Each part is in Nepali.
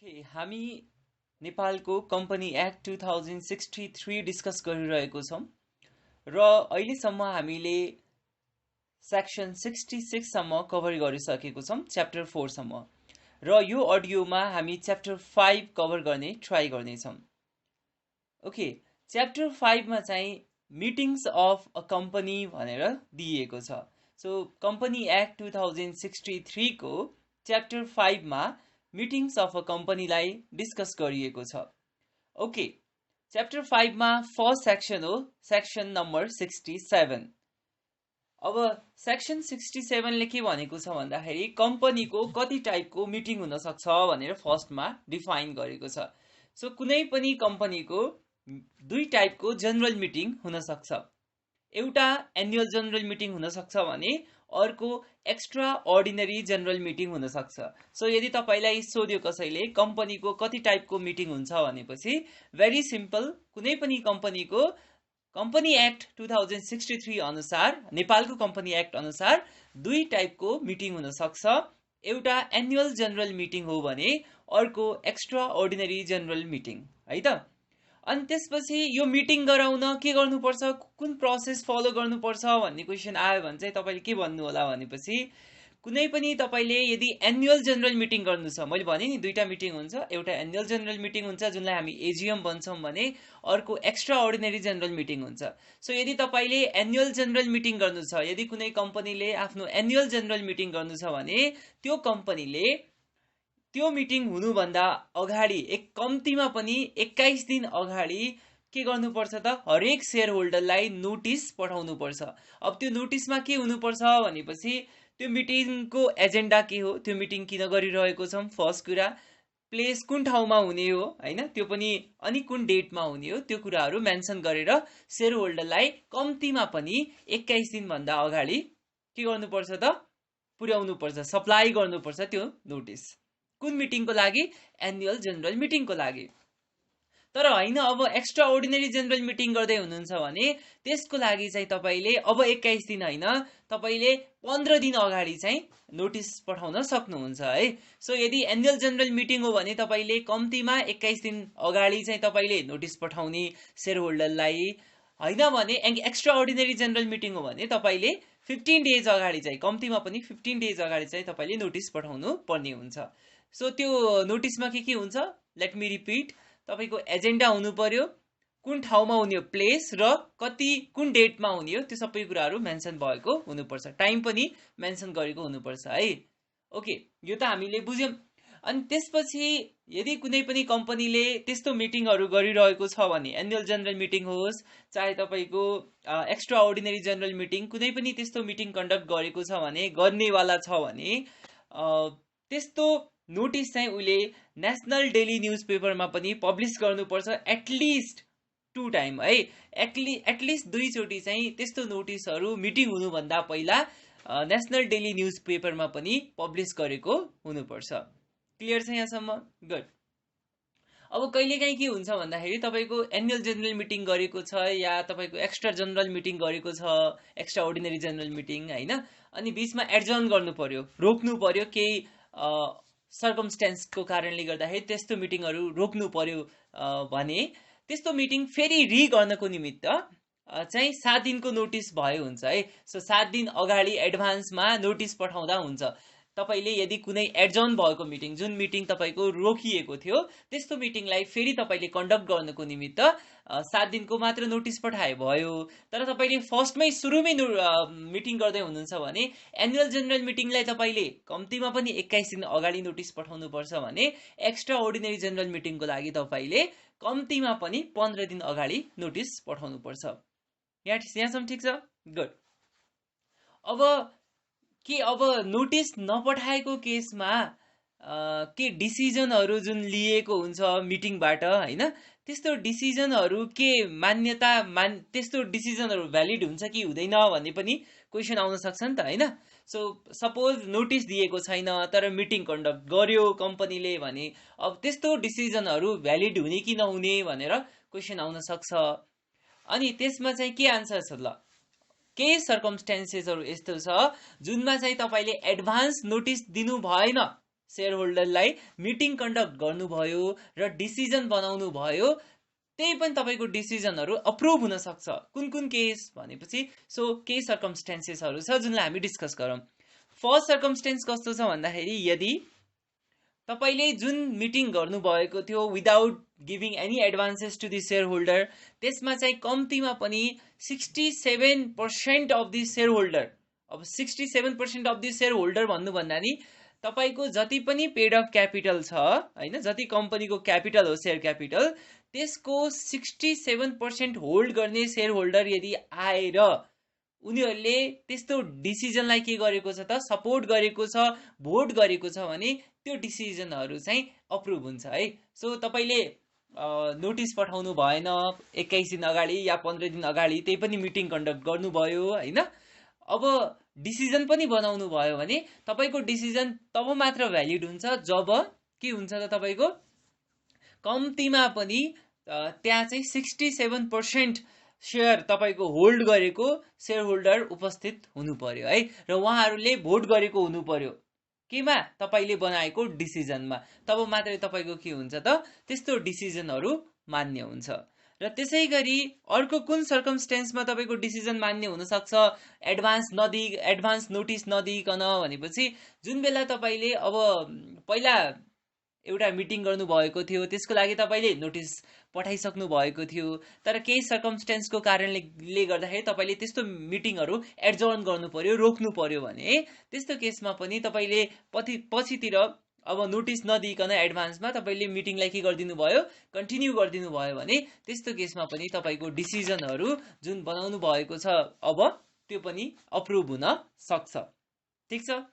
ओके, हामी नेपालको कम्पनी एक्ट 2063 डिस्कस गरिरहेको छौँ र अहिलेसम्म हामीले सेक्सन 66 सम्म कभर गरिसकेको छौँ, च्याप्टर 4 सम्म। र यो अडियोमा हामी च्याप्टर 5 कभर गर्ने ट्राई गर्नेछौँ। ओके, च्याप्टर 5 मा चाहिँ मिटिङ्स अफ अ कम्पनी भनेर दिइएको छ। सो कम्पनी एक्ट 2063 को च्याप्टर 5 मा मिटिङ्स अफ अ कम्पनीलाई डिस्कस गरिएको छ। ओके, च्याप्टर 5 मा फर्स्ट सेक्सन हो सेक्सन नम्बर 67। अब सेक्सन 67 ले के भनेको छ भन्दाखेरि कम्पनीको कति टाइपको मिटिङ हुन सक्छ भनेर फर्स्टमा डिफाइन गरेको छ। सो कुनै पनि कम्पनीको दुई टाइपको जनरल मिटिङ हुन सक्छ। एउटा एनुअल जनरल मिटिङ हुन सक्छ भने अर्को एक्स्ट्रा अर्डिनरी जनरल मिटिङ हुन सक्छ। सो यदि तपाईलाई सोध्यो कसैले कम्पनीको कति टाइपको मिटिङ हुन्छ भनेपछि भेरी सिम्पल, कुनै पनि कम्पनीको कम्पनी एक्ट 2063 अनुसार, नेपालको कम्पनी एक्ट अनुसार दुई टाइपको मिटिङ हुन सक्छ। एउटा एनुअल जनरल मिटिङ हो भने अर्को एक्स्ट्रा अर्डिनरी जनरल मिटिङ, है त। अनि त्यसपछि यो मिटिङ गराउन के गर्नुपर्छ, कुन प्रोसेस फलो गर्नुपर्छ भन्ने क्वेसन आयो भने चाहिँ तपाईले के भन्नु होला भनेपछि कुनै पनि तपाईले यदि एनुअल जनरल मिटिङ गर्नु छ, मैले भने नि दुईटा मिटिङ हुन्छ, एउटा एनुअल जनरल मिटिङ हुन्छ जुनलाई हामी एजिएम भन्छौँ भने अर्को एक्स्ट्रा अर्डिनरी जनरल मिटिङ हुन्छ। सो यदि तपाईले एनुअल जनरल मिटिङ गर्नु छ, यदि कुनै कम्पनीले आफ्नो एनुअल जनरल मिटिङ गर्नु छ भने त्यो कम्पनीले त्यो मिटिङ हुनुभन्दा अगाडि कम्तीमा पनि 21 दिन अगाडि के गर्नुपर्छ त, हरेक शेयर होल्डरलाई नोटिस पठाउनु पर्छ। अब त्यो नोटिसमा के हुनुपर्छ भनेपछि त्यो मिटिङको एजेन्डा के हो, त्यो मिटिङ किन गरिरहेको छौँ, फर्स्ट कुरा प्लेस कुन ठाउँमा हुने हो, हैन, त्यो पनि अनि कुन डेटमा हुने हो, त्यो कुराहरू मेन्सन गरेर शेयर होल्डरलाई कम्तीमा पनि 21 दिन भन्दा अगाडि के गर्नुपर्छ त, पुर्याउनु पर्छ, सप्लाई गर्नुपर्छ त्यो नोटिस। कुन मिटिङको लागि, एनुअल जनरल मिटिङको लागि। तर हैन, अब एक्स्ट्रा अर्डिनरी जनरल मिटिङ गर्दै हुनुहुन्छ भने त्यसको लागि चाहिँ तपाईले अब 21 दिन हैन, तपाईले 15 दिन अगाडि चाहिँ नोटिस पठाउन सक्नुहुन्छ, है। सो यदि एनुअल जनरल मिटिङ हो भने तपाईले कम्तीमा 21 दिन अगाडि चाहिँ तपाईले नोटिस पठाउने शेयर होल्डरलाई, हैन भने एक्स्ट्रा अर्डिनरी जनरल मिटिङ हो भने तपाईले 15 डेज अगाडि चाहिँ, कम्तीमा पनि 15 डेज अगाडि चाहिँ तपाईले नोटिस पठाउनु पर्ने हुन्छ। सो त्यो नोटिसमा के हुन्छ, लेट मी रिपिट, तपाईको एजेन्डा हुनु पर्यो, कुन ठाउँमा हुने हो प्लेस र कति कुन डेटमा हुने हो त्यो सबै कुराहरू मेन्सन भएको हुनुपर्छ, टाइम पनि मेन्सन गरेको हुनुपर्छ, है। ओके, यो त हामीले बुझ्यौं। अनि त्यसपछि यदि कुनै पनि कम्पनीले त्यस्तो मिटिङहरू गरिरहेको छ भने, एनुअल जनरल मिटिङ होस् चाहे तपाईको एक्स्ट्रा अर्डिनरी जनरल मिटिङ, कुनै पनि त्यस्तो मिटिङ कन्डक्ट गरेको छ भने, गर्नेवाला छ भने त्यस्तो नोटिस चाहिँ उले नेशनल डेली न्यूज पेपरमा पनि पब्लिस गर्नुपर्छ, एटलिस्ट 2 टाइम, है। एटलिस्ट 2 चोटि चाहिँ त्यस्तो नोटिसहरू मिटिङ हुनुभन्दा पहिला नेशनल डेली न्यूज पेपरमा पनि पब्लिस गरेको हुनुपर्छ। क्लियर छ यहाँसम्म? गुड। अब कहिलेकाहीँ के हुन्छ भन्दाखेरि तपाईको एनुअल जनरल मिटिङ गरेको छ या तपाईको एक्स्ट्रा जनरल मिटिङ गरेको छ, एक्स्ट्रा अर्डिनरी जनरल मिटिङ, हैन, अनि बीचमा एडजर्न गर्नु पर्यो, रोक्नु पर्यो, केही सर्कमस्टेन्सको कारणले गर्दाखेरि त्यस्तो मिटिङहरू रोक्नु पर्यो भने त्यस्तो मिटिङ फेरि गर्नको निमित्त चाहिँ 7 दिनको नोटिस भयो हुन्छ, है। सो 7 दिन अगाडि एडभान्समा नोटिस पठाउँदा हुन्छ। तपाईले यदि कुनै एडजर्न भएको मिटिङ, जुन मिटिङ तपाईको रोकिएको थियो, त्यस्तो मिटिङलाई फेरि तपाईले कन्डक्ट गर्नको निमित्त 7 दिनको मात्र नोटिस पठाए भयो। तर तपाईले फर्स्टमै सुरुमै मिटिङ गर्दै हुनुहुन्छ भने एनुअल जनरल मिटिङलाई तपाईले कम्तीमा पनि 21 दिन अगाडि नोटिस पठाउनु पर्छ भने एक्स्ट्रा अर्डिनरी जनरल मिटिङको लागि तपाईले कम्तीमा पनि 15 दिन अगाडि नोटिस पठाउनु पर्छ। यहाँसम्म ठिक छ? गुड। अब नोटिस नपठाएको केसमा के डिसिजनहरू जुन लिएको हुन्छ मिटिङबाट, हैन, त्यस्तो डिसिजनहरू के त्यस्तो डिसिजनहरू भ्यालिड हुन्छ कि हुँदैन भन्ने पनि क्वेसन आउन सक्छ नि त, हैन। सो सपोज नोटिस दिएको छैन तर मिटिङ कन्डक्ट गर्यो कम्पनीले भने अब त्यस्तो डिसिजनहरू भ्यालिड हुने कि नहुने भनेर क्वेसन आउन सक्छ। अनि त्यसमा चाहिँ के आन्सर छ ल, केही सर्कमस्टेन्सेसहरू यस्तो छ जुनमा चाहिँ तपाईले एडभान्स नोटिस दिनु भएन शेयर होल्डरलाई मिटिङ कन्डक्ट गर्नुभयो र डिसिजन बनाउनु भयो, त्यही पनि तपाईँको डिसिजनहरू अप्रुभ हुन सक्छ। कुन कुन केस भनेपछि सो केही सर्कमस्टेन्सेसहरू छ जुनलाई हामी डिस्कस गरौँ। फर्स्ट सर्कमस्टेन्स कस्तो छ भन्दाखेरि यदि तपाईँले जुन मिटिङ गर्नुभएको थियो without giving any advances to the shareholder, त्यसमा चाहिँ कम्तीमा पनि 67% अफ द सेयर होल्डर, अब 67% अफ द सेयर होल्डर भन्नुभन्दा नि तपाईँको जति पनि पेड अफ क्यापिटल छ होइन, जति कम्पनीको क्यापिटल हो सेयर क्यापिटल, त्यसको 67% होल्ड गर्ने सेयर होल्डर यदि आएर उनीहरूले त्यस्तो डिसिजनलाई के गरेको छ त सपोर्ट गरेको छ, भोट गरेको छ भने त्यो डिसिजनहरू चाहिँ अप्रुभ हुन्छ है। सो तपाईँले नोटिस पठाउनु भएन 21 दिन अगाडि या 15 दिन अगाडि, त्यही पनि मिटिङ कन्डक्ट गर्नुभयो होइन, अब डिसिजन पनि बनाउनु भयो भने तपाईँको डिसिजन तब मात्र भ्यालिड हुन्छ जब के हुन्छ त तपाईँको कम्तीमा पनि त्यहाँ चाहिँ 67% सेयर तपाईँको होल्ड गरेको सेयर होल्डर उपस्थित हुनु पर्यो है, र उहाँहरूले भोट गरेको हुनु पर्यो केमा, तपाईँले बनाएको डिसिजनमा, तब मात्रै तपाईँको के हुन्छ त त्यस्तो डिसिजनहरू मान्य हुन्छ। र त्यसै गरी अर्को कुन सर्कमस्टेन्समा तपाईँको डिसिजन मान्य हुनसक्छ एडभान्स नोटिस नदिइकन भनेपछि, जुन बेला तपाईँले अब पहिला एउटा मिटिङ गर्नुभएको थियो त्यसको लागि तपाईँले नोटिस पठाइसक्नु भएको थियो, तर केही सर्कमस्टेन्सको कारणले गर्दाखेरि तपाईँले त्यस्तो मिटिङहरू एडजर्न गर्नु पर्यो, रोक्नु पर्यो भने त्यस्तो केसमा पनि तपाईँले पछितिर अब नोटिस नदिइकन एडभान्समा तपाईँले मिटिङलाई के गरिदिनु भयो, कन्टिन्यू गरिदिनु भयो भने त्यस्तो केसमा पनि तपाईँको डिसिजनहरू जुन बनाउनु भएको छ अब त्यो पनि अप्रुभ हुन सक्छ। ठिक छ।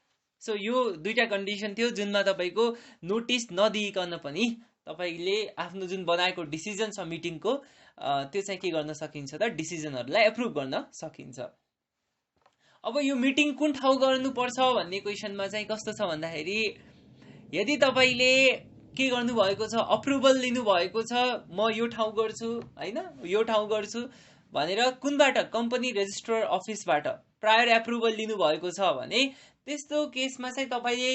सो यो दुईटा कन्डिसन थियो जुनमा तपाईँको नोटिस नदिइकन पनि तपाईँले आफ्नो जुन बनाएको डिसिजन छ मिटिङको त्यो चाहिँ के गर्न सकिन्छ त डिसिजनहरूलाई एप्रुभ गर्न सकिन्छ। अब यो मिटिङ कुन ठाउँ गर्नुपर्छ भन्ने क्वेसनमा चाहिँ कस्तो छ भन्दाखेरि यदि तपाईँले के गर्नुभएको छ अप्रुभल लिनुभएको छ म यो ठाउँ गर्छु होइन, यो ठाउँ गर्छु भनेर कुनबाट कम्पनी रेजिस्ट्रार अफिसबाट प्रायर एप्रुभल लिनुभएको छ भने त्यस्तो केसमा चाहिँ तपाईँले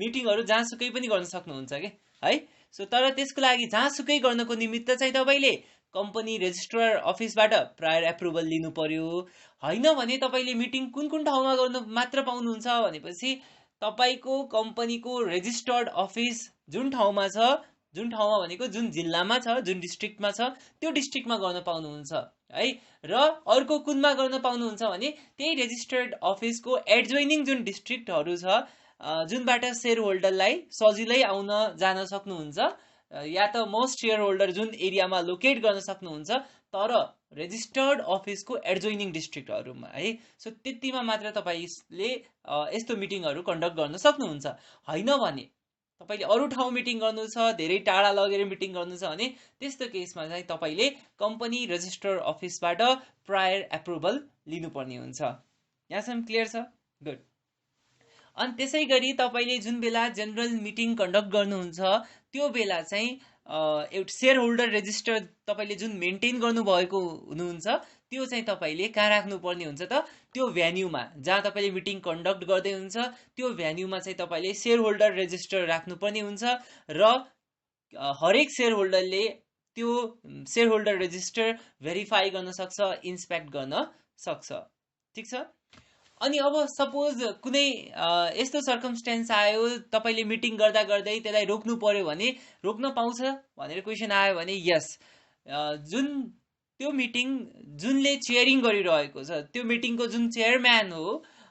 मिटिङहरू जहाँसुकै पनि गर्न सक्नुहुन्छ कि है। सो तर त्यसको लागि जहाँसुकै गर्नको निमित्त चाहिँ तपाईँले कम्पनी रेजिस्ट्रार अफिसबाट प्रायर एप्रुभल लिनु पर्यो। होइन भने तपाईँले मिटिङ कुन कुन ठाउँमा गर्नु मात्र पाउनुहुन्छ भनेपछि तपाईँको कम्पनीको रेजिस्टर्ड अफिस जुन ठाउँमा छ, जुन ठाउँमा भनेको जुन जिल्लामा छ, जुन डिस्ट्रिक्टमा छ त्यो डिस्ट्रिक्टमा गर्न पाउनुहुन्छ है। र अर्को कुनमा गर्न पाउनुहुन्छ भने त्यही रेजिस्टर्ड अफिसको एडजोइनिङ जुन डिस्ट्रिक्टहरू छ जुनबाट सेयर होल्डरलाई सजिलै आउन जान सक्नुहुन्छ, या त मोस्ट सेयर होल्डर जुन एरियामा लोकेट गर्न सक्नुहुन्छ तर रेजिस्टर्ड अफिसको एडजोइनिङ डिस्ट्रिक्टहरूमा है। सो त्यतिमा मात्र तपाईँले यस्तो मिटिङहरू कन्डक्ट गर्न सक्नुहुन्छ। होइन भने तपाईँले अरू ठाउँ मिटिङ गर्नु छ, धेरै टाढा लगेर मिटिङ गर्नु छ भने त्यस्तो केसमा चाहिँ तपाईँले कम्पनी रेजिस्ट्रार अफिसबाट प्रायर एप्रुभल लिनुपर्ने हुन्छ। यहाँसम्म क्लियर छ? गुड। अनि त्यसै गरी तपाईँले जुन बेला जेनरल मिटिङ कन्डक्ट गर्नुहुन्छ त्यो बेला चाहिँ एउटा सेयर होल्डर रेजिस्टर तपाईँले जुन मेन्टेन गर्नुभएको हुनुहुन्छ त्यो चाहिँ तपाईँले कहाँ राख्नुपर्ने हुन्छ त त्यो भेन्यूमा जहाँ तपाईँले मिटिङ कन्डक्ट गर्दै हुन्छ त्यो भेन्यूमा चाहिँ तपाईँले सेयर होल्डर रेजिस्टर राख्नुपर्ने हुन्छ र हरेक सेयर होल्डरले त्यो सेयर होल्डर रेजिस्टर भेरिफाई गर्न सक्छ, इन्स्पेक्ट गर्न सक्छ। ठिक छ। अनि अब सपोज कुनै यस्तो सर्कमस्टेन्स आयो तपाईँले मिटिङ गर्दा गर्दै त्यसलाई रोक्नु पर्यो भने रोक्न पाउँछ भनेर क्वेसन आयो भने यस, जुन त्यो मिटिङ जुनले चेयरिङ गरिरहेको छ त्यो मिटिङको जुन चेयरम्यान हो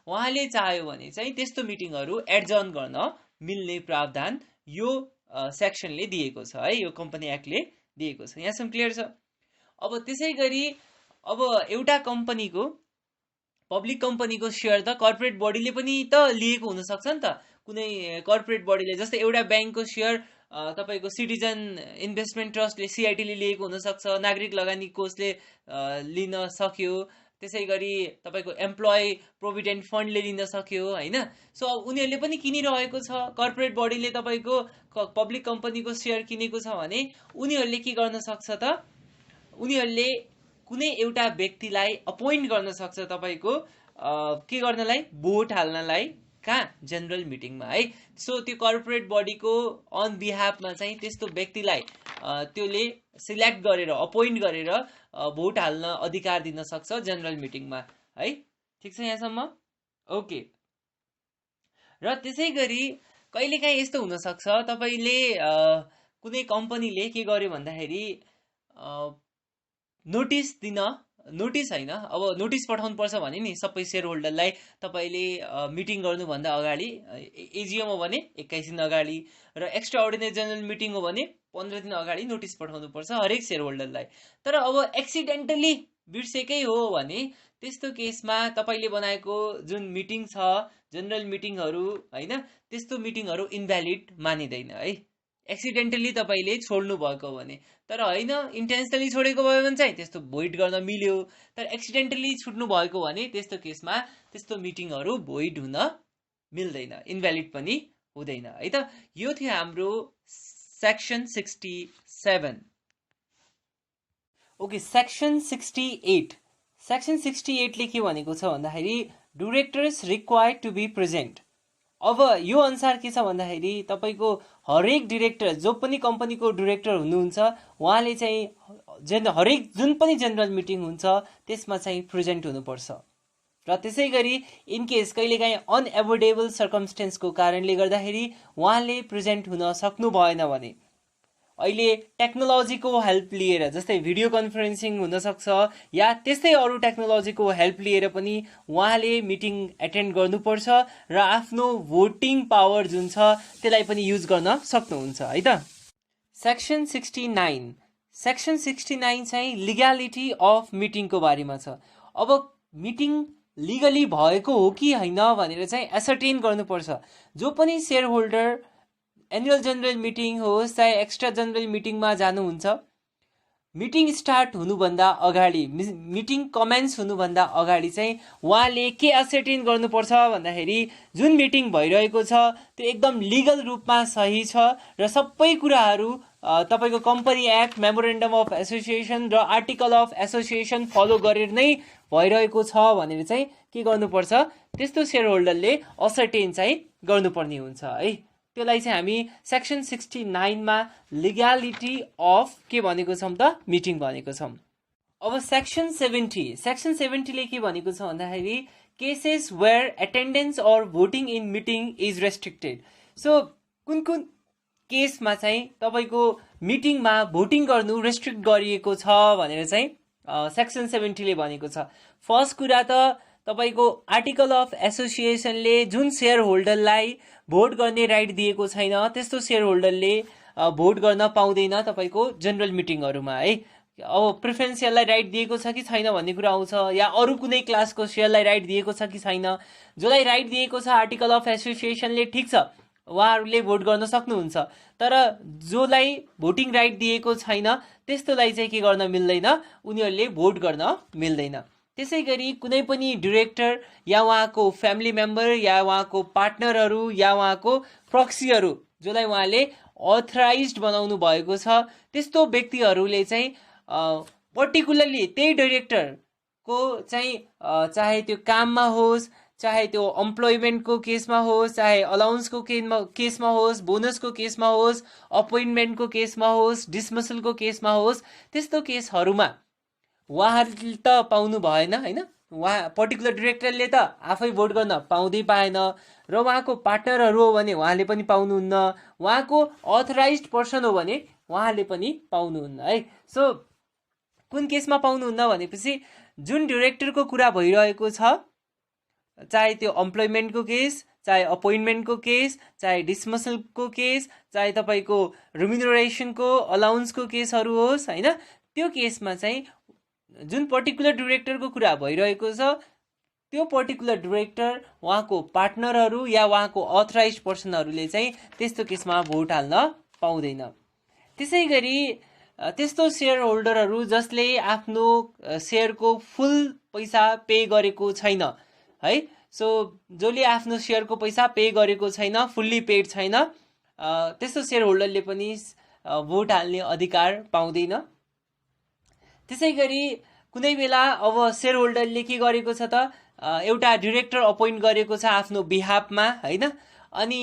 उहाँले चाह्यो भने चाहिँ त्यस्तो मिटिङहरू एडजर्न गर्न मिल्ने प्रावधान यो सेक्सनले दिएको छ है, यो कम्पनी एक्टले दिएको छ। यहाँसम्म क्लियर छ? अब त्यसै गरी अब एउटा कम्पनीको पब्लिक कम्पनीको सेयर त कर्पोरेट बडीले पनि त लिएको हुनसक्छ नि त। कुनै कर्पोरेट बडीले जस्तै एउटा ब्याङ्कको सेयर तपाईँको सिटिजन इन्भेस्टमेन्ट ट्रस्टले सिआइटीले लिएको हुनसक्छ, नागरिक लगानी कोषले लिन सक्यो, त्यसै गरी तपाईँको एम्प्लोइ प्रोभिडेन्ट फन्डले लिन सक्यो होइन। सो अब उनीहरूले पनि किनिरहेको छ, कर्पोरेट बडीले तपाईँको पब्लिक कम्पनीको सेयर किनेको छ भने उनीहरूले के गर्न सक्छ त उनीहरूले कुनै एउटा व्यक्तिलाई अपोइन्ट गर्न सक्छ तपाईँको के गर्नलाई भोट हाल्नलाई कहाँ जनरल मिटिङमा है। सो त्यो कर्पोरेट बडीको अन बिहाफमा चाहिँ त्यस्तो व्यक्तिलाई त्योले सिलेक्ट गरेर अपोइन्ट गरेर भोट हाल्न अधिकार दिन सक्छ जनरल मिटिङमा है। ठिक छ यहाँसम्म? ओके। र त्यसै गरी कहिलेकाहीँ यस्तो हुनसक्छ तपाईँले कुनै कम्पनीले के गर्यो भन्दाखेरि नोटिस होइन, अब नोटिस पठाउनु पर्छ भने नि सबै सेयर होल्डरलाई तपाईँले मिटिङ गर्नुभन्दा अगाडि, एजिएम हो भने 21 दिन अगाडि र एक्स्ट्रा अर्डिनरी जनरल मिटिङ हो भने 15 दिन अगाडि नोटिस पठाउनु पर्छ हरेक सेयर होल्डरलाई। तर अब एक्सिडेन्टली बिर्सेकै हो भने त्यस्तो केसमा तपाईँले बनाएको जुन मिटिङ छ जनरल मिटिङहरू होइन, त्यस्तो मिटिङहरू इन्भ्यालिड मानिँदैन है, एक्सिडेन्टली तपाईँले छोड्नु भएको भने। तर होइन इन्टेन्सनली छोडेको भयो भने चाहिँ त्यस्तो भोइड गर्न मिल्यो। तर एक्सिडेन्टली छुट्नु भएको भने त्यस्तो केसमा त्यस्तो मिटिङहरू भोइड हुन मिल्दैन, इन्भ्यालिड पनि हुँदैन है त। यो थियो हाम्रो सेक्सन 67। Okay, section 68। सेक्सन 68 ले के भनेको छ भन्दाखेरि directors required to be present. अब यो अनुसार के छ भन्दाखेरि तपाईँको हरेक डिरेक्टर जो पनि कम्पनीको डिरेक्टर हुनुहुन्छ उहाँले चाहिँ हरेक जुन पनि जनरल मिटिङ हुन्छ त्यसमा चाहिँ प्रेजेन्ट हुनुपर्छ। र त्यसै गरी इनकेस कहिलेकाहीँ अनएभोइडेबल सर्कमस्टेन्सको कारणले गर्दाखेरि उहाँले प्रेजेन्ट हुन सक्नु भएन भने अहिले टेक्नोलोजीको हेल्प लिएर, जस्तै भिडियो कन्फरेन्सिङ हुनसक्छ या त्यस्तै अरू टेक्नोलोजीको हेल्प लिएर पनि उहाँले मिटिङ एटेन्ड गर्नुपर्छ र आफ्नो भोटिङ पावर जुन छ त्यसलाई पनि युज गर्न सक्नुहुन्छ है त। सेक्सन 69। सेक्सन 69 चाहिँ लिग्यालिटी अफ मिटिङको बारेमा छ। अब मिटिङ लिगली भएको हो कि होइन भनेर चाहिँ एसर्टेन गर्नुपर्छ। जो पनि share holder annual general meeting होस् चाहे एक्स्ट्रा जनरल मिटिङमा जानुहुन्छ, मिटिङ स्टार्ट हुनुभन्दा अगाडि, मिटिङ कमेन्स हुनुभन्दा अगाडि चाहिँ उहाँले के एसर्टेन गर्नुपर्छ भन्दाखेरि जुन मिटिङ भइरहेको छ त्यो एकदम लिगल रूपमा सही छ र सबै कुराहरू तपाईँको company act, memorandum of association र आर्टिकल अफ एसोसिएसन फलो गरेर नै भइरहेको छ भनेर चाहिँ के गर्नुपर्छ, त्यस्तो सेयर होल्डरले असर्टेन चाहिँ गर्नुपर्ने हुन्छ है। त्यसलाई चाहिँ हामी सेक्सन 69 मा लिग्यालिटी अफ के भनेको छौँ त, मिटिङ भनेको छौँ। अब सेक्सन 70। सेक्सन 70 ले के भनेको छ भन्दाखेरि cases where attendance or voting in meeting is restricted. So कुन कुन केसमा चाहिँ तपाईँको मिटिङमा भोटिङ गर्नु रेस्ट्रिक्ट गरिएको छ भनेर चाहिँ सेक्सन 70 ले भनेको छ। फर्स्ट कुरा त तपाईँको आर्टिकल अफ एसोसिएसनले जुन सेयर होल्डरलाई भोट गर्ने राइट दिएको छैन त्यस्तो सेयर होल्डरले भोट गर्न पाउँदैन तपाईँको जनरल मिटिङहरूमा है। अब प्रिफरेन्सियललाई राइट दिएको छ कि छैन भन्ने कुरा आउँछ, या अरू कुनै क्लासको सेयरलाई राइट दिएको छ कि छैन। जसलाई राइट दिएको छ आर्टिकल अफ एसोसिएसनले ठिक छ उहाँहरूले भोट गर्न सक्नुहुन्छ, तर जसलाई भोटिङ राइट दिएको छैन त्यस्तोलाई चाहिँ के गर्न मिल्दैन, उनीहरूले भोट गर्न मिल्दैन। त्यसै गरी कुनै पनि डिरेक्टर या उहाँको फ्यामिली मेम्बर या उहाँको पार्टनरहरू या उहाँको प्रक्सीहरू जसलाई उहाँले अथराइज्ड बनाउनु भएको छ त्यस्तो व्यक्तिहरूले चाहिँ पर्टिकुलरली त्यही डिरेक्टरको चाहिँ चाहे त्यो काममा होस्, चाहे त्यो एम्प्लोइमेन्टको केसमा होस्, चाहे अलाउन्सको केसमा होस्, बोनसको केसमा होस्, अपोइन्टमेन्टको केसमा होस्, डिसमिसलको केसमा होस्, त्यस्तो केसहरूमा उहाँहरूले त पाउनु भएन होइन, उहाँ पर्टिकुलर डिरेक्टरले त आफै भोट गर्न पाउँदै पाएन र उहाँको पार्टनरहरू हो भने उहाँले पनि पाउनुहुन्न, उहाँको अथराइज्ड पर्सन हो भने उहाँले पनि पाउनुहुन्न है। सो कुन केसमा पाउनुहुन्न भनेपछि जुन डिरेक्टरको कुरा भइरहेको छ, चाहे त्यो एम्प्लोइमेन्टको केस, चाहे अपोइन्टमेन्टको केस, चाहे डिसमिसलको केस, चाहे तपाईँको रिम्युनरेसनको अलाउन्सको केसहरू होस् होइन, त्यो केसमा चाहिँ जुन पर्टिकुलर डिरेक्टरको कुरा भइरहेको छ त्यो पर्टिकुलर डिरेक्टर उहाँको पार्टनरहरू या उहाँको अथराइज्ड पर्सनहरूले चाहिँ त्यस्तो केसमा भोट हाल्न पाउँदैन। त्यसै गरी त्यस्तो सेयर होल्डरहरू जसले आफ्नो सेयरको फुल पैसा पे गरेको छैन है, सो जसले आफ्नो सेयरको पैसा पे गरेको छैन, फुल्ली पेड छैन, त्यस्तो सेयर होल्डरले पनि भोट हाल्ने अधिकार पाउँदैन। त्यसै गरी कुनै बेला अब सेयर होल्डरले के गरेको छ त, एउटा डिरेक्टर अपोइन्ट गरेको छ आफ्नो बिहाफमा हैन। अनि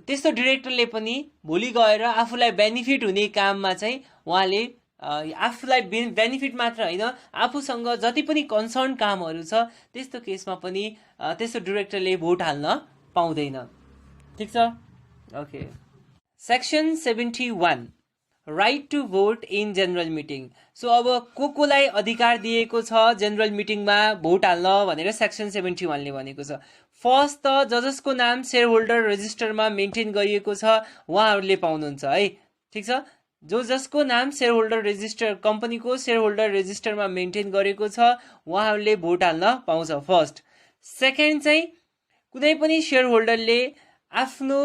त्यस्तो डिरेक्टरले पनि भोलि गएर आफूलाई बेनिफिट हुने काममा चाहिँ उहाँले आफूलाई बेनिफिट मात्र होइन, आफूसँग जति पनि कन्सर्न कामहरू छ त्यस्तो केसमा पनि त्यस्तो डिरेक्टरले भोट हाल्न पाउँदैन। ठिक छ, okay. Section 71 right to vote in general meeting. So अब कोलाई अधिकार दिएको छ जेनरल मिटिङमा भोट हाल्न भनेर सेक्सन 71 ले भनेको छ। फर्स्ट त जसको नाम सेयर होल्डर रेजिस्टरमा मेन्टेन गरिएको छ उहाँहरूले पाउनुहुन्छ है। ठिक छ, जसको नाम सेयर होल्डर रेजिस्टर, कम्पनीको सेयर होल्डर रेजिस्टरमा मेन्टेन गरेको छ उहाँहरूले भोट हाल्न पाउँछ फर्स्ट। सेकेन्ड चाहिँ कुनै पनि सेयर होल्डरले आफ्नो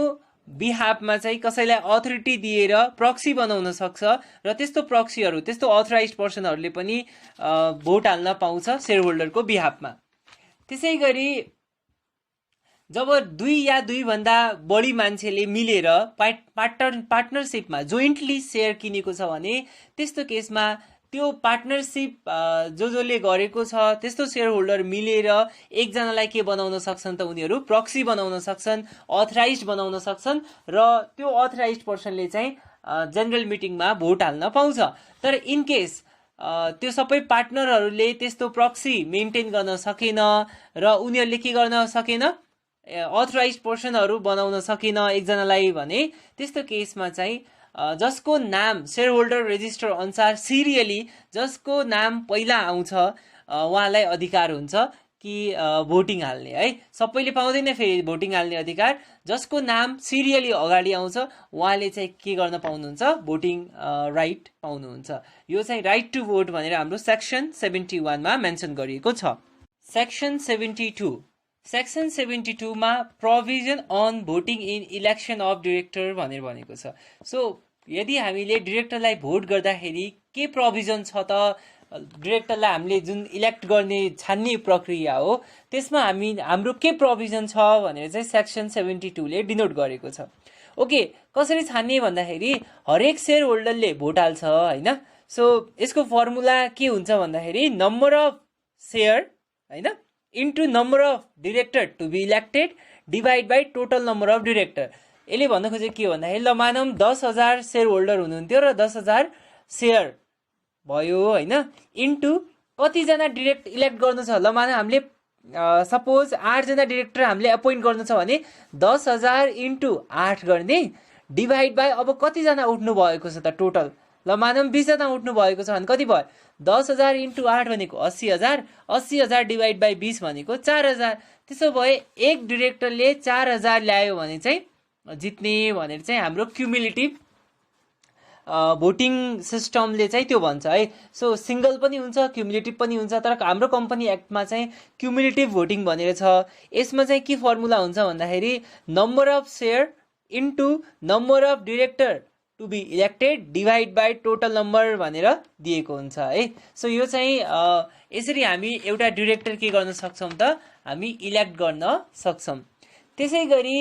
बिहाफमा चाहिँ कसैलाई अथोरिटी दिएर प्रक्सी बनाउन सक्छ र त्यस्तो प्रक्सीहरू, त्यस्तो अथोराइज पर्सनहरूले पनि भोट हाल्न पाउँछ सेयर होल्डरको बिहाफमा। त्यसै गरी जब दुई या दुईभन्दा बढी मान्छेले मिलेर पार्टनरसिपमा जोइन्टली सेयर किनेको छ भने त्यस्तो केसमा त्यो पार्टनरसिप जसले गरेको छ त्यस्तो सेयर होल्डर मिलेर एकजनालाई के बनाउन सक्छन् त उनीहरू प्रक्सी बनाउन सक्छन्, अथराइज बनाउन सक्छन् र त्यो अथराइज पर्सनले चाहिँ जेनरल मिटिङमा भोट हाल्न पाउँछ। तर इन केस त्यो सबै पार्टनरहरूले त्यस्तो प्रक्सी मेन्टेन गर्न सकेन र उनीहरूले के गर्न सकेन, अथराइज पर्सनहरू बनाउन सकेन एकजनालाई भने त्यस्तो केसमा चाहिँ जसको नाम सेयर होल्डर रेजिस्टर अनुसार सिरियली जसको नाम पहिला आउँछ उहाँलाई अधिकार हुन्छ कि भोटिङ हाल्ने है। सबैले पाउँदैन फेरि भोटिङ हाल्ने अधिकार। जसको नाम सिरियली अगाडि आउँछ उहाँले चाहिँ के गर्न पाउनुहुन्छ, भोटिङ राइट पाउनुहुन्छ। यो चाहिँ राइट टु भोट भनेर हाम्रो सेक्सन 71 मा मेन्सन गरिएको छ। सेक्सन 72 सेक्सन 72 मा provision on voting in election of director भनेर भनेको छ। सो यदि हामीले डिरेक्टरलाई भोट गर्दाखेरि के प्रोभिजन छ त, डिरेक्टरलाई हामीले जुन इलेक्ट गर्ने छान्ने प्रक्रिया हो त्यसमा हाम्रो के प्रोभिजन छ भनेर चाहिँ सेक्सन 72 ले डिनोट गरेको छ। ओके, कसरी छान्ने भन्दाखेरि हरेक सेयर होल्डरले भोट हाल्छ हैन। सो यसको फर्मुला के हुन्छ भन्दाखेरि नम्बर अफ सेयर हैन into number of director to be elected divide by total number of director. यसले भन्न खोजेको के भन्दाखेरि ल मानौँ 10,000 सेयर होल्डर हुनुहुन्थ्यो र 10,000 सेयर भयो हैन, इन्टु कतिजना डिरेक्ट इलेक्ट गर्नु छ। ल मानौँ हामीले सपोज 8 जना डिरेक्टर हामीले एपोइन्ट गर्नु छ भने 10,000 इन्टु 8 गर्ने डिभाइड बाई अब कतिजना उठ्नु भएको छ त टोटल। ल मानौँ 20 जना उठ्नु भएको छ भने कति भयो, 10,000 इन्टु 8 भनेको 80,000, 80,000 डिभाइड बाई 20 भनेको 4,000। त्यसो भए एक डिरेक्टरले 4,000 ल्यायो भने चाहिँ जित्ने भनेर चाहिँ हाम्रो क्युमुलेटिभ भोटिङ सिस्टमले चाहिँ त्यो भन्छ है। सो सिंगल पनि हुन्छ क्युमुलेटिभ पनि हुन्छ, तर हाम्रो कम्पनी एक्टमा चाहिँ क्युमुलेटिभ भोटिङ भनेर छ। यसमा चाहिँ के फर्मुला हुन्छ भन्दाखेरि number of share into number of director to be elected divide by total number भनेर दिएको हुन्छ है। सो यो चाहिँ यसरी हामी एउटा डिरेक्टर के गर्न सक्छौँ त, हामी इलेक्ट गर्न सक्छौँ। त्यसै गरी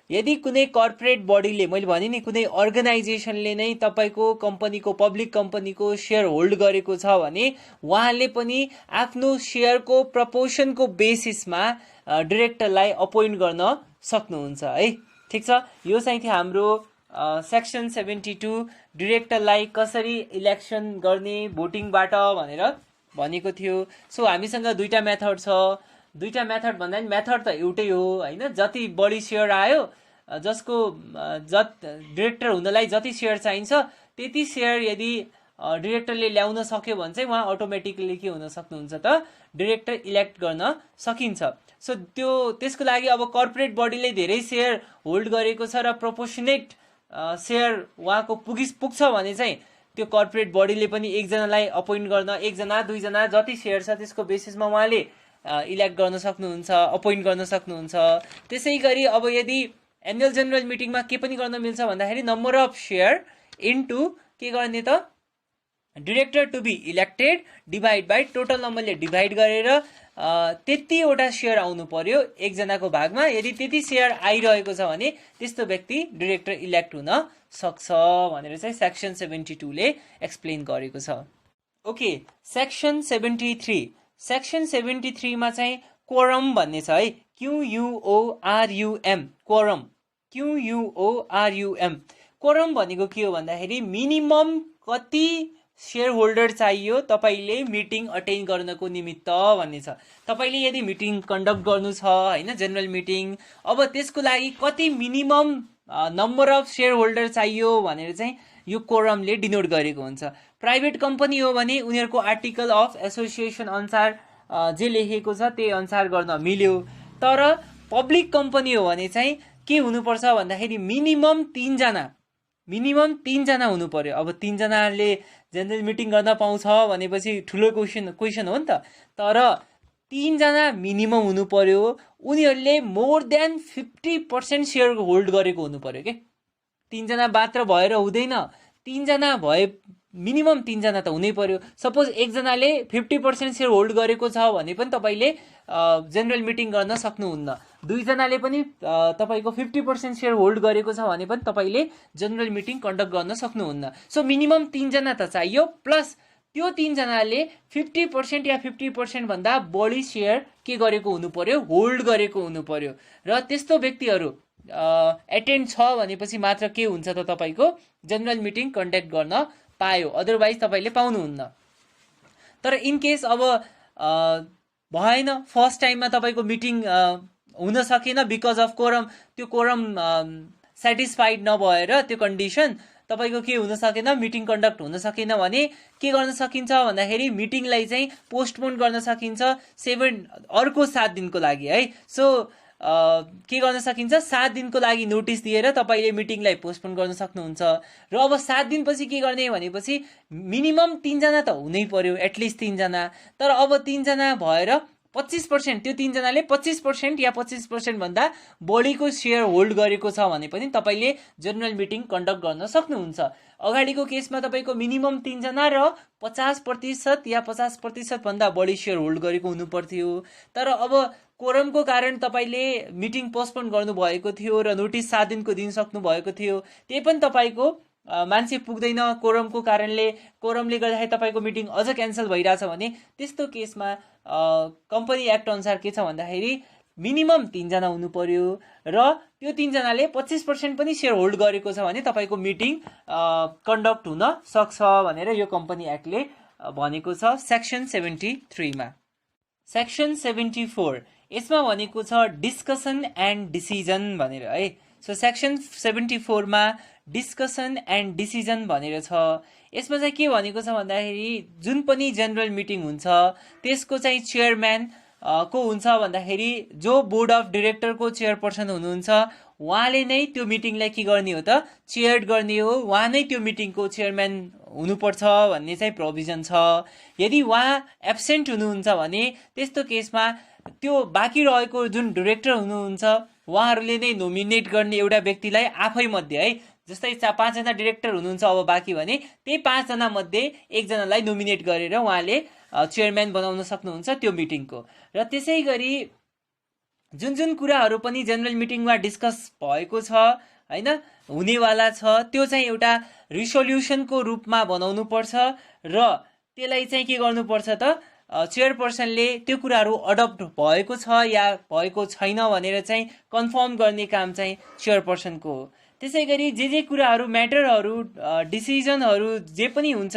यदि कुनै कर्पोरेट बडीले, मैले भने नि कुनै अर्गनाइजेसनले नै तपाईँको कम्पनीको, पब्लिक कम्पनीको सेयर होल्ड गरेको छ भने उहाँले पनि आफ्नो सेयरको प्रपोर्सनको बेसिसमा डिरेक्टरलाई अपोइन्ट गर्न सक्नुहुन्छ है। ठिक छ, यो चाहिँ थियो हाम्रो सेक्सन 72 डिरेक्टरलाई कसरी इलेक्सन गर्ने भोटिङबाट भनेर भनेको थियो। सो हामीसँग दुईटा मेथड छ। दुईटा मेथड भन्दा नि मेथड त एउटै हो हैन। जति बढी सेयर आयो, जसको डिरेक्टर हुनलाई जति सेयर चाहिन्छ त्यति सेयर यदि डिरेक्टरले ल्याउन सक्यो भने चाहिँ उहाँ अटोमेटिकली के हुन सक्नुहुन्छ त, डिरेक्टर इलेक्ट गर्न सकिन्छ। सो त्यसको लागि अब कर्पोरेट बडीले धेरै सेयर होल्ड गरेको छ र प्रोपोर्सनेट सेयर उहाँको पुग्छ भने चाहिँ त्यो कर्पोरेट बडीले पनि एकजनालाई अपोइन्ट गर्न, एकजना दुईजना जति सेयर छ त्यसको बेसिसमा उहाँले इलेक्ट गर्न सक्नुहुन्छ, अपोइन्ट गर्न सक्नुहुन्छ। त्यसै गरी अब यदि एनुअल जेनरल मिटिङमा के पनि गर्न मिल्छ भन्दाखेरि नम्बर अफ सेयर इन्टु के गर्ने त, director to be elected divide by total नम्बरले डिभाइड गरेर त्यतिवटा सेयर आउनु पर्यो एकजनाको भागमा। यदि त्यति सेयर आइरहेको छ भने त्यस्तो व्यक्ति डिरेक्टर इलेक्ट हुन सक्छ भनेर चाहिँ सेक्सन 72 ले एक्सप्लेन गरेको छ। ओके, सेक्सन 73 मा चाहिँ क्वोरम भन्ने छ है, QUORUM, क्वोरम, QUORUM। क्वोरम भनेको के हो भन्दाखेरि मिनिमम कति शेयर होल्डर चाहियो तपाईले मिटिङ अटेन्ड गर्नको निमित्त भन्ने छ। तपाईले यदि मिटिङ कन्डक्ट गर्नु छ हैन, जेनरल मिटिङ, अब त्यसको लागि कति minimum number of share holder चाहियो भनेर चाहिँ यो क्वोरमले डिनोट गरेको हुन्छ। प्राइभेट कम्पनी हो भने उनीहरूको आर्टिकल अफ एसोसिएसन अनुसार जे लेखेको छ त्यही अनुसार गर्न मिल्यो। तर पब्लिक कम्पनी हो भने चाहिँ के हुनुपर्छ भन्दाखेरि मिनिमम 3 जना हुनु पर्यो। अब 3 जनाले जेनरल मिटिङ गर्न पाउँछ भनेपछि ठुलो क्वेसन हो नि त। तर 3 जना मिनिमम हुनु पर्यो, उनीहरूले मोर देन 50% शेयर होल्ड गरेको हुनु पर्यो के। 3 जना मात्र भएर हुँदैन, 3 जना भए मिनिमम 3 जना त हुनै पर्यो। सपोज एक जनाले 50% शेयर होल्ड गरेको छ भने पनि तपाईले जेनरल मिटिङ गर्न सक्नुहुन्न। 2 जनाले पनि तपाईको 50% शेयर होल्ड गरेको छ भने पनि तपाईले जेनरल मिटिङ कन्डक्ट गर्न सक्नुहुन्न। सो मिनिमम 3 जना त चाहियो, प्लस त्यो 3 जनाले 50% या 50% भन्दा बढी शेयर के गरेको हुनु पर्यो, होल्ड गरेको हुनु पर्यो। र त्यस्तो व्यक्तिहरू एटेन्ड छ भनेपछि मात्र के हुन्छ त तपाईको जेनरल मिटिङ कन्डक्ट गर्न पायो, अदरवाइज तपाईले पाउनुहुन्न। तर इन केस अब भएन, फर्स्ट टाइममा तपाईको मिटिङ हुन सकेन बिकज अफ क्वोरम, त्यो क्वोरम सेटिस्फाइड नभएर त्यो कन्डिसन तपाईको के हुन सकेन, मिटिङ कन्डक्ट हुन सकेन भने के गर्न सकिन्छ भन्दाखेरि मिटिङलाई चाहिँ पोस्टपोन गर्न सकिन्छ अर्को 7 दिनको लागि है। सो के गर्न सकिन्छ, 7 दिनको लागि नोटिस दिएर तपाईले मिटिङलाई पोस्टपोन गर्न सक्नुहुन्छ। र अब 7 दिनपछि के गर्ने भनेपछि मिनिमम 3 जना त हुनै पर्यो, एटलिस्ट 3 जना। तर अब 3 जना भएर 25%, त्यो 3 जनाले 25% या 25% भन्दा बढीको शेयर होल्ड गरेको छ भने पनि तपाईले जनरल मिटिङ कन्डक्ट गर्न सक्नुहुन्छ। अगाडिको केसमा तपाईको मिनिमम 3 जना र 50% या 50% भन्दा बढी शेयर होल्ड गरेको हुनु पर्थ्यो। तर अब क्वोरमको कारण तपाईले मिटिङ पोस्टपोन गर्नु भएको थियो र नोटिस 7 दिनको दिन सक्नु भएको थियो, त्यही पनि तपाईको मान्छे पुग्दैन क्वोरमको कारणले, क्वोरमले गर्दाखेरि तपाईको मिटिङ अझ क्यान्सल भइरहेछ भने त्यस्तो केसमा कम्पनी एक्ट अनुसार के छ भन्दाखेरि मिनिमम 3 जना हुनु पर्यो र त्यो 3 जनाले 25% पनि शेयर होल्ड गरेको छ भने तपाईको मिटिङ कन्डक्ट हुन सक्छ भनेर यो कम्पनी एक्टले भनेको छ सेक्सन 73 मा। सेक्सन 74 यसमा भनेको छ डिस्कसन एन्ड डिसिजन भनेर है। सो सेक्सन 74 मा डिस्कसन एन्ड डिसिजन भनेर छ। यसमा चाहिँ के भनेको छ भन्दाखेरि जुन पनि जनरल मिटिङ हुन्छ त्यसको चाहिँ चेयरम्यान को हुन्छ भन्दाखेरि जो बोर्ड अफ डाइरेक्टरको चेयरपर्सन हुनुहुन्छ उहाँले नै त्यो मिटिङलाई के गर्ने हो त, चेयर गर्ने हो, उहाँ नै त्यो मिटिङको चेयरम्यान हुनुपर्छ भन्ने चाहिँ प्रोभिजन छ। यदि उहाँ एब्सेन्ट हुनुहुन्छ भने त्यस्तो केसमा त्यो बाँकी रहेको जुन डाइरेक्टर हुनुहुन्छ उहाँहरूले नै नोमिनेट गर्ने एउटा व्यक्तिलाई आफै मध्ये है, जस्तै 5 जना डाइरेक्टर हुनुहुन्छ अब बाँकी भने त्यही 5 जना मध्ये 1 जनालाई नोमिनेट गरेर उहाँले चेयरम्यान बनाउन सक्नुहुन्छ त्यो मिटिङको। र त्यसै गरी जुन जुन कुराहरू पनि जनरल मिटिङमा डिस्कस भएको छ हैन, हुनेवाला छ, त्यो चाहिँ एउटा रिसोल्युसनको रूपमा बनाउनु पर्छ र त्यसलाई चाहिँ के गर्नुपर्छ त, चेयरपर्सनले त्यो कुराहरू अडप्ट भएको छ या भएको छैन भनेर चाहिँ कन्फर्म गर्ने काम चाहिँ चेयरपर्सनको हो। त्यसै गरी जे कुराहरू म्याटरहरू डिसिजनहरू जे पनि हुन्छ